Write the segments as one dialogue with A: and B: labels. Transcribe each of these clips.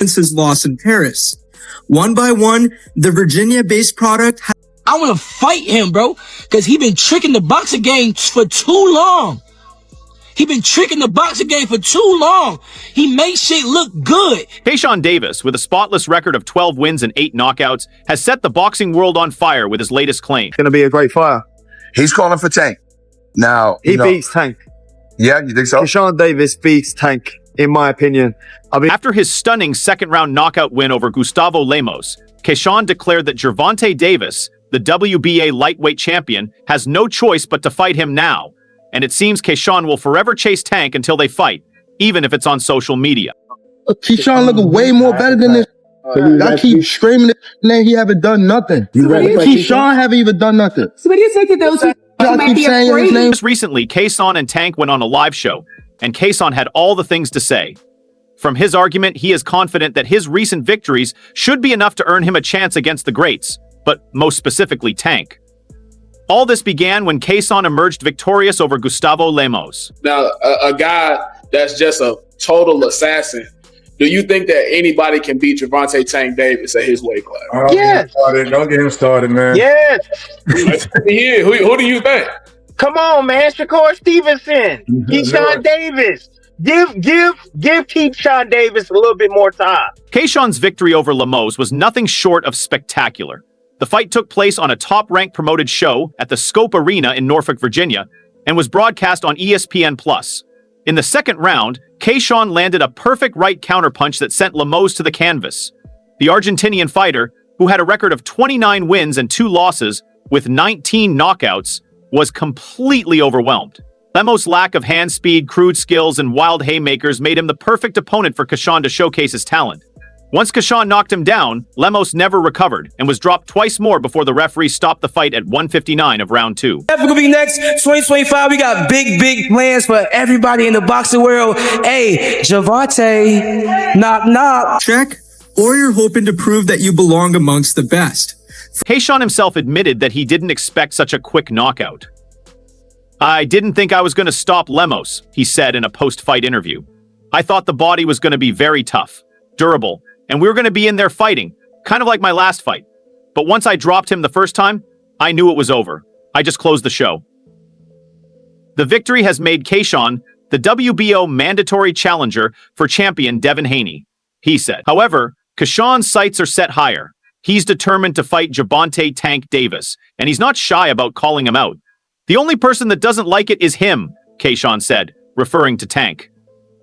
A: since his loss in Paris. One by one, the Virginia-based product
B: I want to fight him, bro, because he been tricking the boxing game for too long. He been tricking the boxing game for too long. He makes shit look good.
C: Keyshawn Davis, with a spotless record of 12 wins and 8 knockouts, has set the boxing world on fire with his latest claim.
D: It's going to be a great fighter.
E: He's calling for Tank. Now,
D: he beats Tank.
E: Yeah, you think so?
D: Keyshawn Davis beats Tank, in my opinion.
C: After his stunning second-round knockout win over Gustavo Lemos, Keyshawn declared that Gervonta Davis, the WBA lightweight champion, has no choice but to fight him now. And it seems Keyshawn will forever chase Tank until they fight, even if it's on social media.
F: Keyshawn looking way more better than this. I keep screaming it, and he haven't done nothing. Keyshawn haven't even done nothing.
G: So what do you say to those who might be afraid?
C: Just recently, Keyshawn and Tank went on a live show, and Keyshawn had all the things to say. From his argument, he is confident that his recent victories should be enough to earn him a chance against the greats, but most specifically Tank. All this began when Keyshawn emerged victorious over Gustavo Lemos.
H: Now, a guy that's just a total assassin, do you think that anybody can beat Gervonta Tank Davis at his weight class?
I: Yes.
J: Don't get him started, man.
I: Yes.
H: Yeah, who do you think?
I: Come on, man. Shakur Stevenson, Keyshawn Davis. Give Keyshawn Davis a little bit more time.
C: Keyshawn's victory over Lemos was nothing short of spectacular. The fight took place on a top-ranked promoted show at the Scope Arena in Norfolk, Virginia, and was broadcast on ESPN+. In the second round, Keyshawn landed a perfect right counterpunch that sent Lemos to the canvas. The Argentinian fighter, who had a record of 29 wins and 2 losses with 19 knockouts, was completely overwhelmed. Lemos' lack of hand speed, crude skills, and wild haymakers made him the perfect opponent for Keyshawn to showcase his talent. Once Keyshawn knocked him down, Lemos never recovered and was dropped twice more before the referee stopped the fight at 1:59 of round 2.
B: What's gonna be next? 2025, we got big plans for everybody in the boxing world. Hey, Gervonta, knock knock.
A: check, or you're hoping to prove that you belong amongst the best.
C: Keyshawn himself admitted that he didn't expect such a quick knockout. "I didn't think I was going to stop Lemos," he said in a post-fight interview. "I thought the body was going to be very tough, durable, and we were going to be in there fighting, kind of like my last fight. But once I dropped him the first time, I knew it was over. I just closed the show." The victory has made Keyshawn the WBO mandatory challenger for champion Devin Haney, he said. However, Keyshawn's sights are set higher. He's determined to fight Gervonta Tank Davis, and he's not shy about calling him out. "The only person that doesn't like it is him," Keyshawn said, referring to Tank.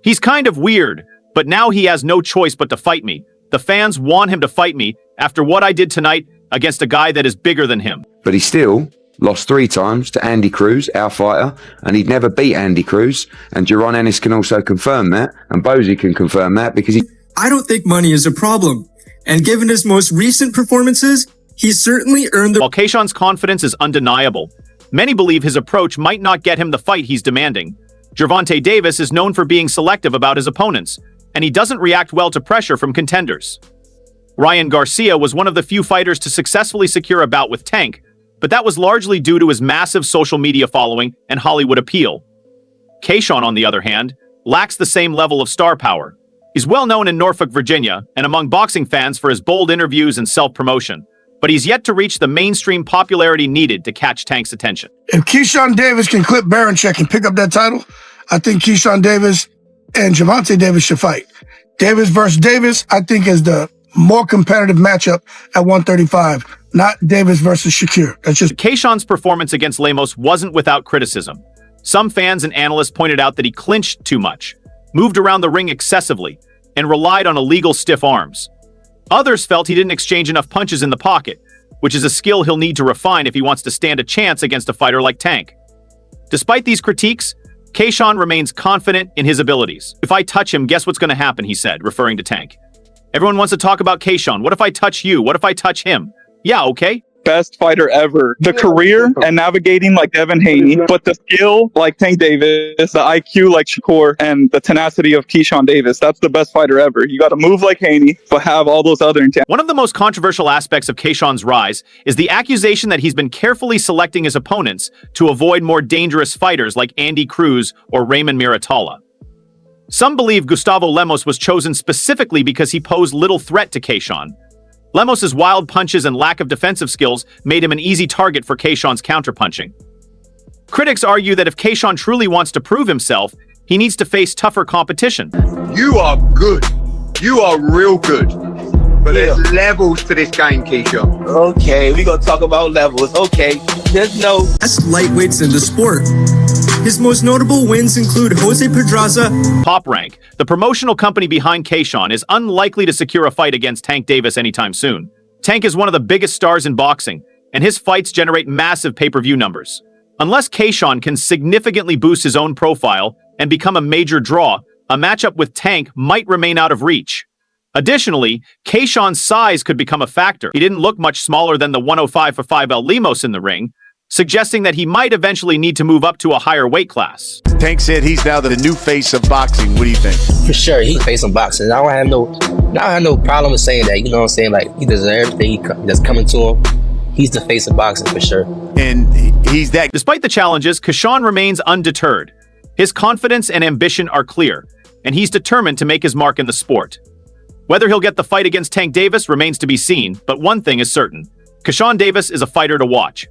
C: "He's kind of weird, but now he has no choice but to fight me. The fans want him to fight me after what I did tonight against a guy that is bigger than him."
K: But he still lost 3 times to Andy Cruz, our fighter, and he'd never beat Andy Cruz. And Jaron Ennis can also confirm that, and Bozy can confirm that because he...
A: I don't think money is a problem, and given his most recent performances, he's certainly earned the...
C: While Keyshawn's confidence is undeniable, many believe his approach might not get him the fight he's demanding. Gervonta Davis is known for being selective about his opponents, and he doesn't react well to pressure from contenders. Ryan Garcia was one of the few fighters to successfully secure a bout with Tank, but that was largely due to his massive social media following and Hollywood appeal. Keyshawn, on the other hand, lacks the same level of star power. He's well known in Norfolk, Virginia, and among boxing fans for his bold interviews and self-promotion, but he's yet to reach the mainstream popularity needed to catch Tank's attention.
F: If Keyshawn Davis can clip Baranchek and pick up that title, I think Keyshawn Davis and Gervonta Davis should fight. Davis versus Davis, I think, is the more competitive matchup at 135, not Davis versus Shakur. That's just...
C: Keyshawn's performance against Lemos wasn't without criticism. Some fans and analysts pointed out that he clinched too much, moved around the ring excessively, and relied on illegal stiff arms. Others felt he didn't exchange enough punches in the pocket, which is a skill he'll need to refine if he wants to stand a chance against a fighter like Tank. Despite these critiques, Keyshawn remains confident in his abilities. "If I touch him, guess what's going to happen," he said, referring to Tank. "Everyone wants to talk about Keyshawn. What if I touch you? What if I touch him? Yeah, okay."
L: Best fighter ever. The career and navigating like Devin Haney, but the skill like Tank Davis, the IQ like Shakur, and the tenacity of Keyshawn Davis. That's the best fighter ever. You got to move like Haney, but have all those other intangibles.
C: One of the most controversial aspects of Keyshawn's rise is the accusation that he's been carefully selecting his opponents to avoid more dangerous fighters like Andy Cruz or Raymond Miratalla. Some believe Gustavo Lemos was chosen specifically because he posed little threat to Keyshawn. Lemos's wild punches and lack of defensive skills made him an easy target for Keyshawn's counterpunching. Critics argue that if Keyshawn truly wants to prove himself, he needs to face tougher competition.
J: You are good. You are real good. But there's levels to this game, Keyshawn.
I: Okay, we gonna talk about levels. Okay, there's no
A: best lightweights in the sport. His most notable wins include Jose Pedraza.
C: Top Rank, the promotional company behind Keyshawn, is unlikely to secure a fight against Tank Davis anytime soon. Tank is one of the biggest stars in boxing, and his fights generate massive pay-per-view numbers. Unless Keyshawn can significantly boost his own profile and become a major draw, a matchup with Tank might remain out of reach. Additionally, Keyshawn's size could become a factor. He didn't look much smaller than the 105 for 5L Lemos in the ring, suggesting that he might eventually need to move up to a higher weight class.
M: Tank said he's now the new face of boxing. What do you think?
B: For sure, he's the face of boxing. I don't have no problem with saying that. You know what I'm saying? Like, he deserves everything that's coming to him. He's the face of boxing for sure.
M: And he's that.
C: Despite the challenges, Keyshawn remains undeterred. His confidence and ambition are clear, and he's determined to make his mark in the sport. Whether he'll get the fight against Tank Davis remains to be seen, but one thing is certain. Keyshawn Davis is a fighter to watch.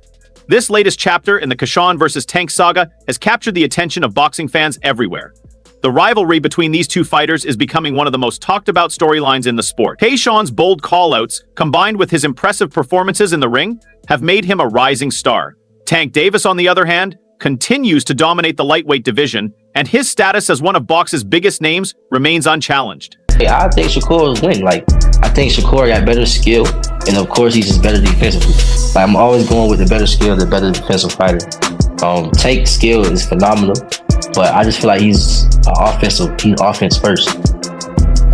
C: This latest chapter in the Keyshawn versus Tank saga has captured the attention of boxing fans everywhere. The rivalry between these two fighters is becoming one of the most talked about storylines in the sport. Keyshawn's bold callouts, combined with his impressive performances in the ring, have made him a rising star. Tank Davis, on the other hand, continues to dominate the lightweight division, and his status as one of boxing's biggest names remains unchallenged.
B: I think Shakur's winning. I think Shakur got better skill, and of course he's just better defensively. I'm always going with the better skill, the better defensive fighter. Tank's skill is phenomenal, but I just feel like he's offense first.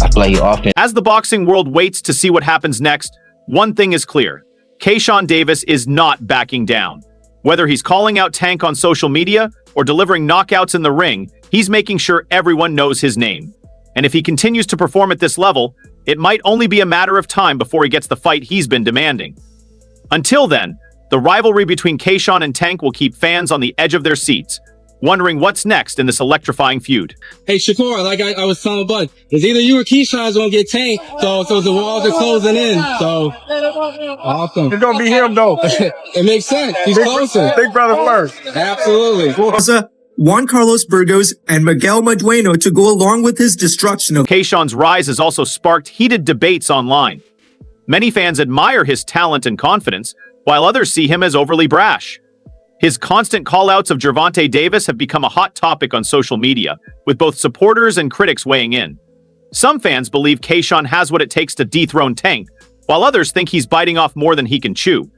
B: I feel like he's offense.
C: As the boxing world waits to see what happens next, one thing is clear. Keyshawn Davis is not backing down. Whether he's calling out Tank on social media or delivering knockouts in the ring, he's making sure everyone knows his name. And if he continues to perform at this level, it might only be a matter of time before he gets the fight he's been demanding. Until then, the rivalry between Keyshawn and Tank will keep fans on the edge of their seats, wondering what's next in this electrifying feud.
N: Hey, Shakur, like I was telling Bud, it's either you or Keyshawn's gonna get Tank, so the walls are closing in, so awesome.
F: It's gonna be him, though.
N: It makes sense. He's closer.
F: Big brother first.
N: Absolutely.
A: Juan Carlos Burgos and Miguel Madueno to go along with his destruction of
C: Keyshawn's rise has also sparked heated debates online. Many fans admire his talent and confidence, while others see him as overly brash. His constant call-outs of Gervonta Davis have become a hot topic on social media, with both supporters and critics weighing in. Some fans believe Keyshawn has what it takes to dethrone Tank, while others think he's biting off more than he can chew.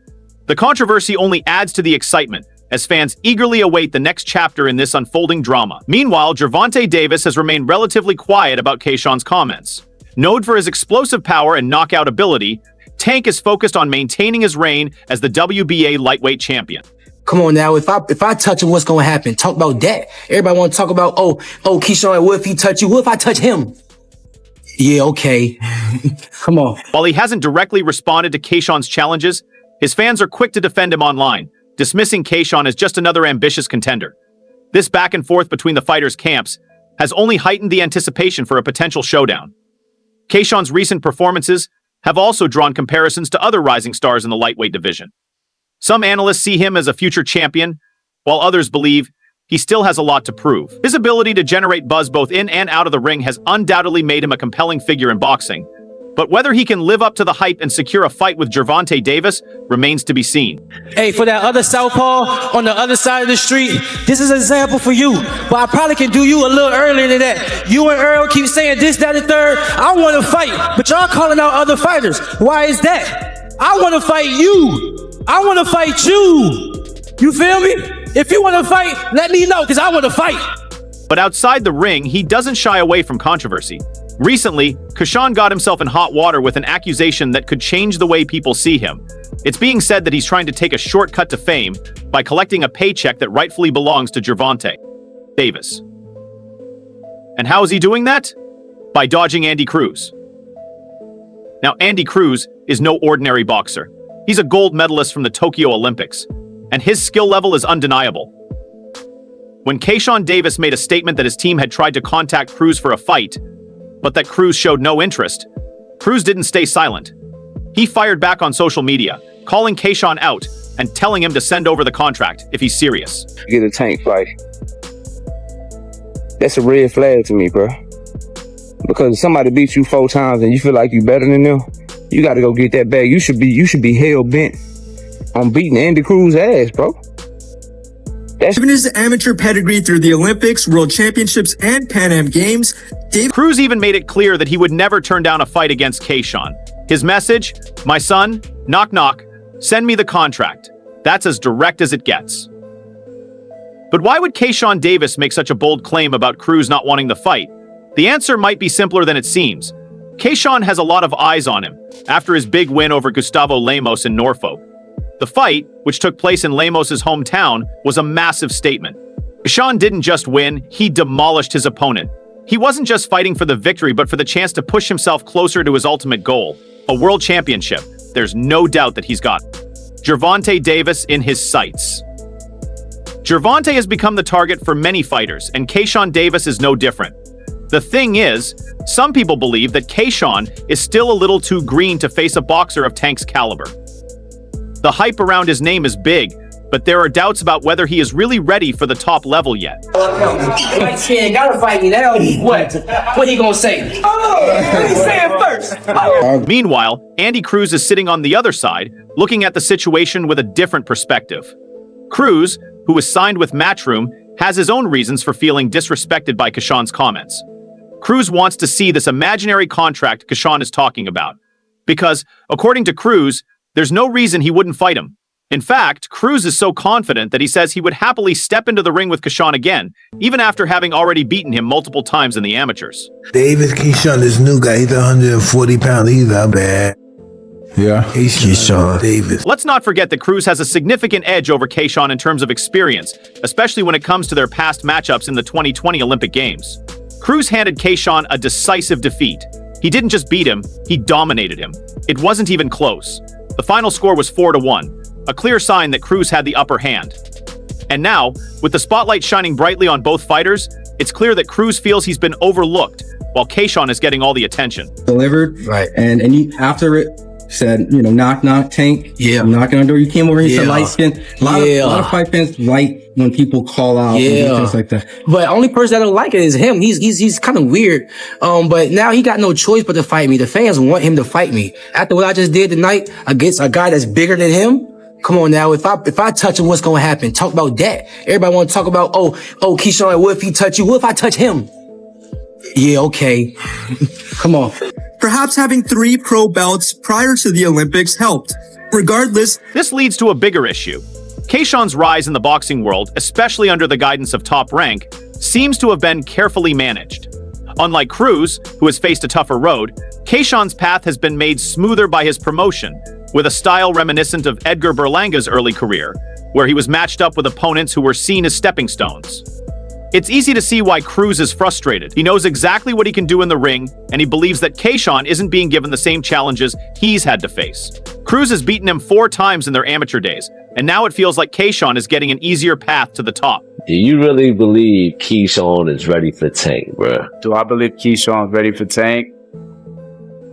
C: The controversy only adds to the excitement, as fans eagerly await the next chapter in this unfolding drama. Meanwhile, Gervonta Davis has remained relatively quiet about Keyshawn's comments. Known for his explosive power and knockout ability, Tank is focused on maintaining his reign as the WBA lightweight champion.
B: Come on now, if I touch him, what's gonna happen? Talk about that. Everybody want to talk about, oh, Keyshawn, what if he touch you? What if I touch him? Yeah, okay. Come on.
C: While he hasn't directly responded to Keyshawn's challenges, his fans are quick to defend him online, dismissing Keyshawn as just another ambitious contender. This back and forth between the fighters' camps has only heightened the anticipation for a potential showdown. Keyshawn's recent performances have also drawn comparisons to other rising stars in the lightweight division. Some analysts see him as a future champion, while others believe he still has a lot to prove. His ability to generate buzz both in and out of the ring has undoubtedly made him a compelling figure in boxing, but whether he can live up to the hype and secure a fight with Gervonta Davis remains to be seen.
B: Hey, for that other southpaw on the other side of the street, this is an example for you. But I probably can do you a little earlier than that. You and Earl keep saying this, that, and third. I want to fight, but y'all calling out other fighters. Why is that? I want to fight you. I want to fight you. You feel me? If you want to fight, let me know, because I want to fight.
C: But outside the ring, he doesn't shy away from controversy. Recently, Keyshawn got himself in hot water with an accusation that could change the way people see him. It's being said that he's trying to take a shortcut to fame by collecting a paycheck that rightfully belongs to Gervonta Davis. And how is he doing that? By dodging Andy Cruz. Now, Andy Cruz is no ordinary boxer. He's a gold medalist from the Tokyo Olympics, and his skill level is undeniable. When Keyshawn Davis made a statement that his team had tried to contact Cruz for a fight, but that Cruz showed no interest, Cruz didn't stay silent. He fired back on social media, calling Keyshawn out and telling him to send over the contract if he's serious.
O: Get a Tank fight. That's a red flag to me, bro. Because if somebody beats you 4 times and you feel like you better than them, you got to go get that bag. You should be hell bent on beating Andy Cruz's ass, bro.
A: Given his amateur pedigree through the Olympics, World Championships, and Pan Am Games,
C: Cruz even made it clear that he would never turn down a fight against Keyshawn. His message, my son, knock knock, send me the contract. That's as direct as it gets. But why would Keyshawn Davis make such a bold claim about Cruz not wanting the fight? The answer might be simpler than it seems. Keyshawn has a lot of eyes on him after his big win over Gustavo Lemos in Norfolk. The fight, which took place in Lemos' hometown, was a massive statement. Keyshawn didn't just win, he demolished his opponent. He wasn't just fighting for the victory, but for the chance to push himself closer to his ultimate goal, a world championship. There's no doubt that he's got Gervonta Davis in his sights. Gervonta has become the target for many fighters, and Keyshawn Davis is no different. The thing is, some people believe that Keyshawn is still a little too green to face a boxer of Tank's caliber. The hype around his name is big, but there are doubts about whether he is really ready for the top level yet.
B: Like, shit, gotta fight me now. What he gonna say? Oh, what he saying first?
C: Meanwhile, Andy Cruz is sitting on the other side, looking at the situation with a different perspective. Cruz, who was signed with Matchroom, has his own reasons for feeling disrespected by Keyshawn's comments. Cruz wants to see this imaginary contract Keyshawn is talking about, because, according to Cruz, there's no reason he wouldn't fight him. In fact, Cruz is so confident that he says he would happily step into the ring with Keyshawn again, even after having already beaten him multiple times in the amateurs.
P: Davis, Keyshawn, this new guy, he's 140 pounds. He's not bad. Yeah, Keyshawn Davis.
C: Let's not forget that Cruz has a significant edge over Keyshawn in terms of experience, especially when it comes to their past matchups in the 2020 Olympic Games. Cruz handed Keyshawn a decisive defeat. He didn't just beat him, he dominated him. It wasn't even close. The final score was 4-1, a clear sign that Cruz had the upper hand. And now, with the spotlight shining brightly on both fighters, it's clear that Cruz feels he's been overlooked, while Keyshawn is getting all the attention.
N: Delivered, right? And he, after it, said, you know, knock, knock, Tank. Yeah. I'm knocking on the door. You came over here, said light skin. A lot of fight fans like when people call out and things like that.
B: But the only person that don't like it is him. He's kind of weird. But now he got no choice but to fight me. The fans want him to fight me. After what I just did tonight against a guy that's bigger than him, come on now. If I touch him, what's gonna happen? Talk about that. Everybody want to talk about, oh, Keyshawn, what if he touch you? What if I touch him? Yeah, okay. Come on.
A: Perhaps having 3 pro belts prior to the Olympics helped. Regardless,
C: this leads to a bigger issue. Keyshawn's rise in the boxing world, especially under the guidance of Top Rank, seems to have been carefully managed. Unlike Cruz, who has faced a tougher road, Keyshawn's path has been made smoother by his promotion, with a style reminiscent of Edgar Berlanga's early career, where he was matched up with opponents who were seen as stepping stones. It's easy to see why Cruz is frustrated. He knows exactly what he can do in the ring, and he believes that Keyshawn isn't being given the same challenges he's had to face. Cruz has beaten him 4 times in their amateur days, and now it feels like Keyshawn is getting an easier path to the top.
Q: Do you really believe Keyshawn is ready for Tank, bro?
R: Do I believe Keyshawn's ready for Tank?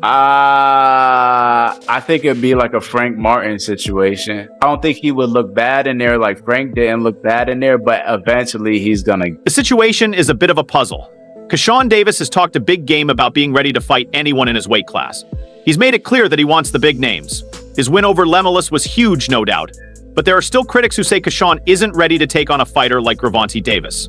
R: I think it'd be like a Frank Martin situation. I don't think he would look bad in there like Frank didn't look bad in there, but eventually he's gonna...
C: The situation is a bit of a puzzle. Keyshawn Davis has talked a big game about being ready to fight anyone in his weight class. He's made it clear that he wants the big names. His win over Lemos was huge, no doubt, but there are still critics who say Keyshawn isn't ready to take on a fighter like Gervonta Davis.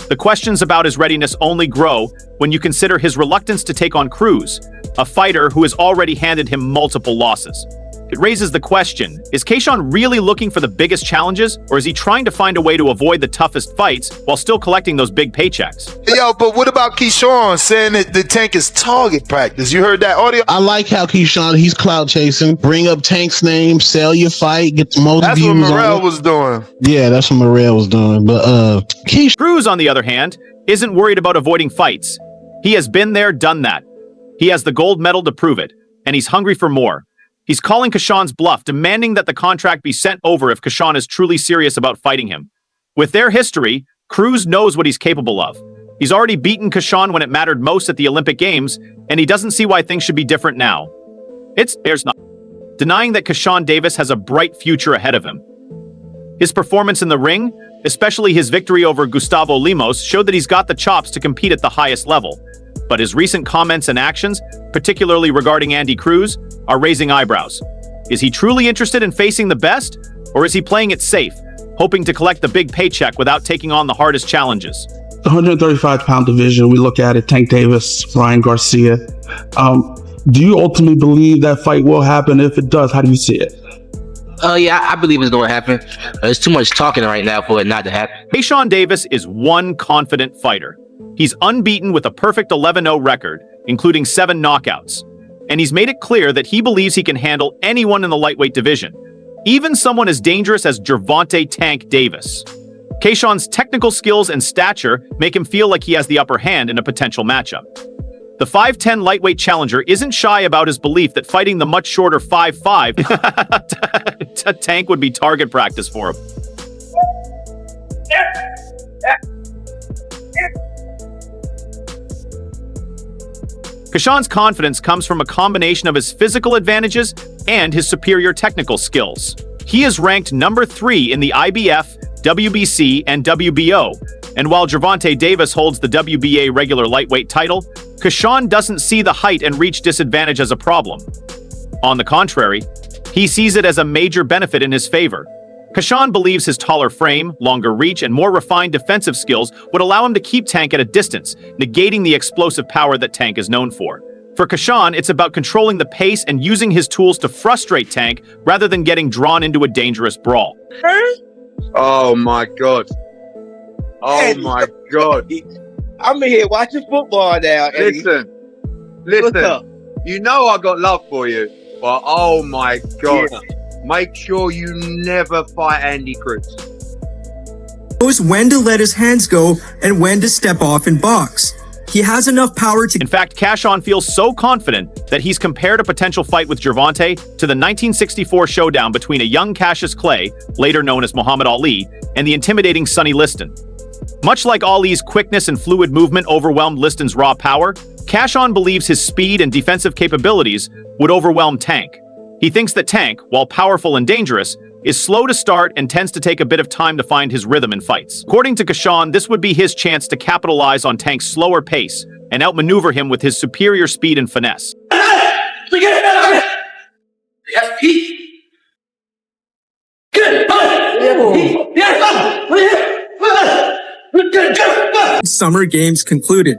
C: The questions about his readiness only grow when you consider his reluctance to take on Cruz, a fighter who has already handed him multiple losses. It raises the question, is Keyshawn really looking for the biggest challenges, or is he trying to find a way to avoid the toughest fights while still collecting those big paychecks?
S: Yo, but what about Keyshawn saying that the Tank is target practice? You heard that audio?
T: I like how Keyshawn, he's clout chasing. Bring up Tank's name, sell your fight, get the most
S: That's
T: views.
S: That's what Morrell was doing.
T: Yeah, that's what Morrell was doing. But
C: Cruz, on the other hand, isn't worried about avoiding fights. He has been there, done that. He has the gold medal to prove it, and he's hungry for more. He's calling Keyshawn's bluff, demanding that the contract be sent over if Keyshawn is truly serious about fighting him. With their history, Cruz knows what he's capable of. He's already beaten Keyshawn when it mattered most at the Olympic Games, and he doesn't see why things should be different now. There's not denying that Keyshawn Davis has a bright future ahead of him. His performance in the ring, especially his victory over Gustavo Lemos, showed that he's got the chops to compete at the highest level. But his recent comments and actions, particularly regarding Andy Cruz, are raising eyebrows. Is he truly interested in facing the best, or is he playing it safe, hoping to collect the big paycheck without taking on the hardest challenges?
T: The 135-pound division, we look at it, Tank Davis, Ryan Garcia. Do you ultimately believe that fight will happen? If it does, how do you see it?
B: Yeah, I believe it's going to happen. There's too much talking right now for it not to happen.
C: Keyshawn Davis is one confident fighter. He's unbeaten with a perfect 11-0 record, including 7 knockouts. And he's made it clear that he believes he can handle anyone in the lightweight division, even someone as dangerous as Gervonta "Tank" Davis. Keyshawn's technical skills and stature make him feel like he has the upper hand in a potential matchup. The 5'10" lightweight challenger isn't shy about his belief that fighting the much shorter 5'5" Tank would be target practice for him. Keyshawn's confidence comes from a combination of his physical advantages and his superior technical skills. He is ranked number 3 in the IBF, WBC, and WBO, and while Gervonta Davis holds the WBA regular lightweight title, Keyshawn doesn't see the height and reach disadvantage as a problem. On the contrary, he sees it as a major benefit in his favor. Keyshawn believes his taller frame, longer reach, and more refined defensive skills would allow him to keep Tank at a distance, negating the explosive power that Tank is known for. For Keyshawn, it's about controlling the pace and using his tools to frustrate Tank rather than getting drawn into a dangerous brawl.
J: Oh my God. Oh my God.
I: I'm in here watching football now.
J: Listen. You know I got love for you, but oh my God. Yeah. Make sure you never fight Andy Cruz.
A: Knows when to let his hands go and when to step off and box. He has enough power to...
C: In fact, Keyshawn feels so confident that he's compared a potential fight with Gervonta to the 1964 showdown between a young Cassius Clay, later known as Muhammad Ali, and the intimidating Sonny Liston. Much like Ali's quickness and fluid movement overwhelmed Liston's raw power, Keyshawn believes his speed and defensive capabilities would overwhelm Tank. He thinks that Tank, while powerful and dangerous, is slow to start and tends to take a bit of time to find his rhythm in fights. According to Keyshawn, this would be his chance to capitalize on Tank's slower pace and outmaneuver him with his superior speed and finesse.
A: Summer Games concluded.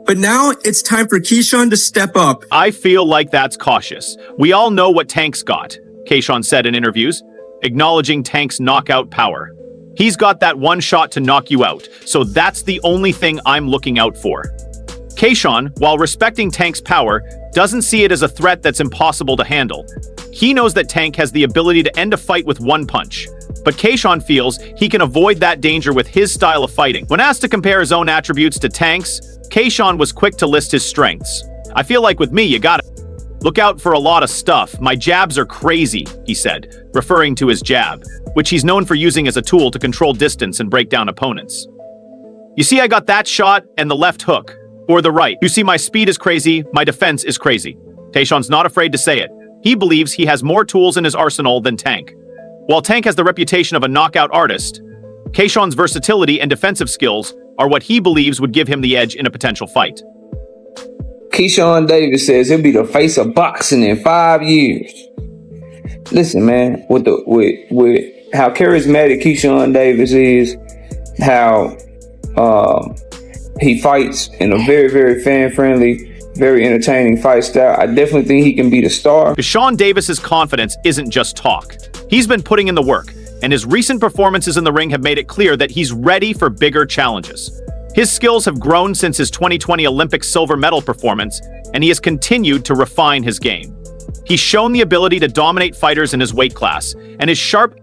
A: But now it's time for Keyshawn to step up.
C: I feel like that's cautious. We all know what Tank's got, Keyshawn said in interviews, acknowledging Tank's knockout power. He's got that one shot to knock you out, so that's the only thing I'm looking out for. Keyshawn, while respecting Tank's power, doesn't see it as a threat that's impossible to handle. He knows that Tank has the ability to end a fight with one punch, but Keyshawn feels he can avoid that danger with his style of fighting. When asked to compare his own attributes to Tank's, Keyshawn was quick to list his strengths. I feel like with me, you gotta look out for a lot of stuff. My jabs are crazy, he said, referring to his jab, which he's known for using as a tool to control distance and break down opponents. You see, I got that shot and the left hook, or the right. You see, my speed is crazy, my defense is crazy. Keyshawn's not afraid to say it. He believes he has more tools in his arsenal than Tank. While Tank has the reputation of a knockout artist, Keyshawn's versatility and defensive skills are what he believes would give him the edge in a potential fight.
O: Keyshawn Davis says he'll be the face of boxing in 5 years. Listen, man, with how charismatic Keyshawn Davis is, how he fights in a very, very fan-friendly, very entertaining fight style, I definitely think he can be the star.
C: Keyshawn Davis's confidence isn't just talk. He's been putting in the work, and his recent performances in the ring have made it clear that he's ready for bigger challenges. His skills have grown since his 2020 Olympic silver medal performance, and he has continued to refine his game. He's shown the ability to dominate fighters in his weight class, and his sharp,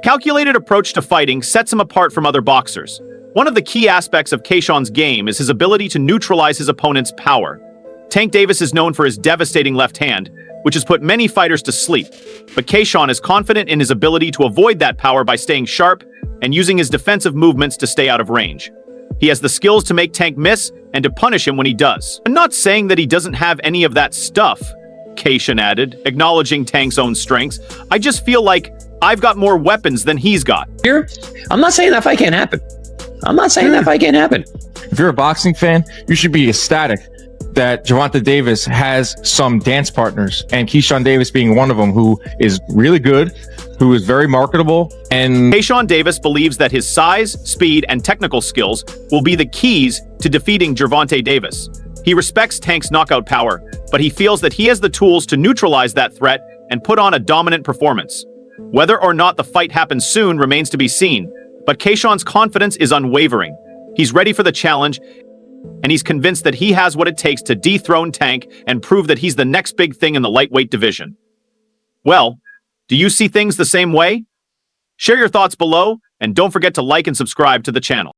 C: calculated approach to fighting sets him apart from other boxers. One of the key aspects of Keyshawn's game is his ability to neutralize his opponent's power. Tank Davis is known for his devastating left hand, which has put many fighters to sleep, but Keyshawn is confident in his ability to avoid that power by staying sharp, and using his defensive movements to stay out of range. He has the skills to make Tank miss and to punish him when he does. I'm not saying that he doesn't have any of that stuff, Keyshawn added, acknowledging Tank's own strengths. I just feel like I've got more weapons than he's got.
U: Here, I'm not saying that fight can't happen. I'm not saying that fight can't happen.
V: If you're a boxing fan, you should be ecstatic that Gervonta Davis has some dance partners, and Keyshawn Davis being one of them, who is really good, who is very marketable. And
C: Keyshawn Davis believes that his size, speed, and technical skills will be the keys to defeating Gervonta Davis. He respects Tank's knockout power, but he feels that he has the tools to neutralize that threat and put on a dominant performance. Whether or not the fight happens soon remains to be seen, but Keyshawn's confidence is unwavering. He's ready for the challenge, and he's convinced that he has what it takes to dethrone Tank and prove that he's the next big thing in the lightweight division. Well, do you see things the same way? Share your thoughts below, and don't forget to like and subscribe to the channel.